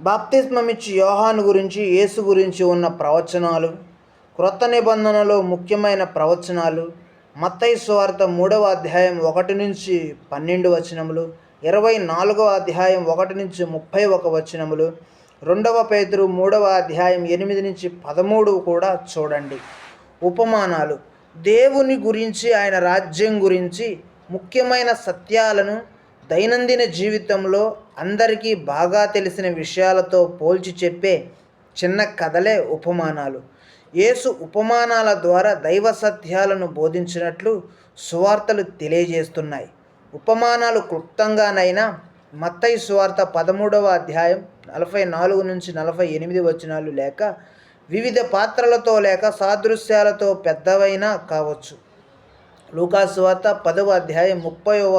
బాప్తిస్మమిచ్చి యోహాను గురించి, యేసు గురించి ఉన్న ప్రవచనాలు, క్రొత్త నిబంధనలో ముఖ్యమైన ప్రవచనాలు, మత్తయి సువార్త 3వ అధ్యాయం 1 నుంచి 12 వచనములు, 24వ అధ్యాయం 1 నుంచి 31 వచనములు, 2వ పేతురు 3వ అధ్యాయం 8 నుంచి 13 కూడా చూడండి. ఉపమానాలు దేవుని గురించి, ఆయన రాజ్యం గురించి ముఖ్యమైన సత్యాలను దైనందిన జీవితంలో అందరికీ బాగా తెలిసిన విషయాలతో పోల్చి చెప్పే చిన్న కథలే ఉపమానాలు. యేసు ఉపమానాల ద్వారా దైవ సత్యాలను బోధించినట్లు సువార్తలు తెలియజేస్తున్నాయి. ఉపమానాలు క్లుప్తంగానైనా మత్తయి సువార్త 13వ అధ్యాయం 44 నుంచి 48 వచనాలు లేక వివిధ పాత్రలతో లేక సాదృశ్యాలతో పెద్దవైనా కావచ్చు. లూకా సువార్త 10వ అధ్యాయం 30వ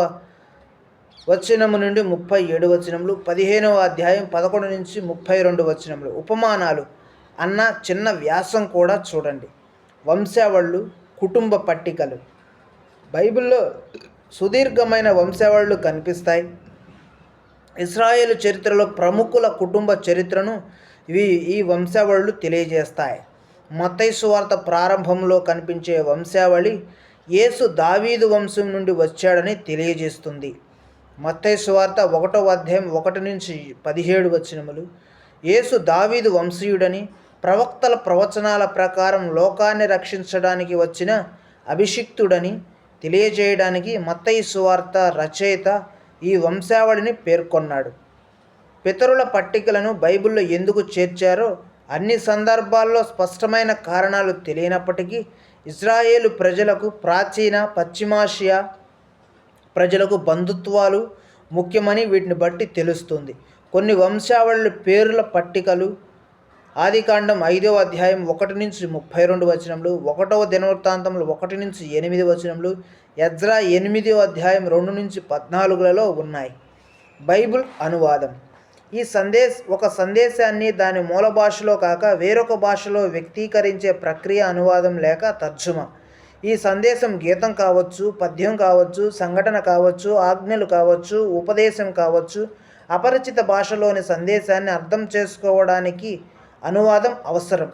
వచనము నుండి 37 వచనములు, 15వ అధ్యాయం 11 నుంచి 32 వచనములు. ఉపమానాలు అన్న చిన్న వ్యాసం కూడా చూడండి. వంశావళులు, కుటుంబ పట్టికలు. బైబిల్లో సుదీర్ఘమైన వంశావళులు కనిపిస్తాయి. ఇశ్రాయేలు చరిత్రలో ప్రముఖుల కుటుంబ చరిత్రను ఈ వంశావళులు తెలియజేస్తాయి. మత్తయి సువార్త ప్రారంభంలో కనిపించే వంశావళి యేసు దావీదు వంశం నుండి వచ్చాడని తెలియజేస్తుంది. మత్తయి సువార్త 1వ అధ్యాయం 1 నుంచి 17 వచనములు యేసు దావీదు వంశీయుడని, ప్రవక్తల ప్రవచనాల ప్రకారం లోకాన్ని రక్షించడానికి వచ్చిన అభిషిక్తుడని తెలియజేయడానికి మత్తయి సువార్త రచయిత ఈ వంశావళిని పేర్కొన్నాడు. పితరుల పట్టికలను బైబిల్లో ఎందుకు చేర్చారో అన్ని సందర్భాల్లో స్పష్టమైన కారణాలు తెలియనప్పటికీ ఇజ్రాయేలు ప్రజలకు, ప్రాచీన పశ్చిమాసియా ప్రజలకు బంధుత్వాలు ముఖ్యమని వీటిని బట్టి తెలుస్తుంది. కొన్ని వంశావళుల పేర్ల పట్టికలు ఆదికాండం 5వ అధ్యాయం 1 నుంచి 32 వచనములు, 1వ దినవృత్తాంతములు 1 నుంచి 8 వచనములు, ఎజ్రా 8వ అధ్యాయం 2 నుంచి 14లలో ఉన్నాయి. బైబిల్ అనువాదం. ఒక సందేశాన్ని దాని మూల భాషలో కాక వేరొక భాషలో వ్యక్తీకరించే ప్రక్రియ అనువాదం లేక తర్జుమా. ఈ సందేశం గీతం కావచ్చు, పద్యం కావచ్చు, సంఘటన కావచ్చు, ఆజ్ఞలు కావచ్చు, ఉపదేశం కావచ్చు. అపరిచిత భాషలోని సందేశాన్ని అర్థం చేసుకోవడానికి అనువాదం అవసరం.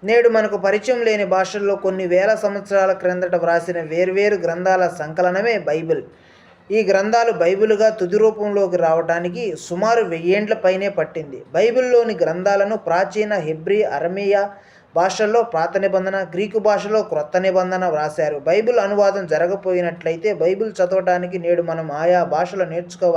నేడు మనకు పరిచయం లేని భాషల్లో కొన్ని వేల సంవత్సరాల క్రిందట వ్రాసిన వేర్వేరు గ్రంథాల సంకలనమే బైబిల్. ఈ గ్రంథాలు బైబిలుగా తుది రూపంలోకి రావడానికి సుమారు 1000 ఏండ్ల పైనే పట్టింది. బైబిల్లోని గ్రంథాలను ప్రాచీన హెబ్రీ, అరమీయ భాషల్లో పాత నిబంధన, గ్రీకు భాషలో క్రొత్త నిబంధన వ్రాశారు. బైబిల్ అనువాదం జరగపోయినట్లయితే బైబిల్ చదవడానికి నేడు మనం ఆయా భాషలు నేర్చుకోవాలి.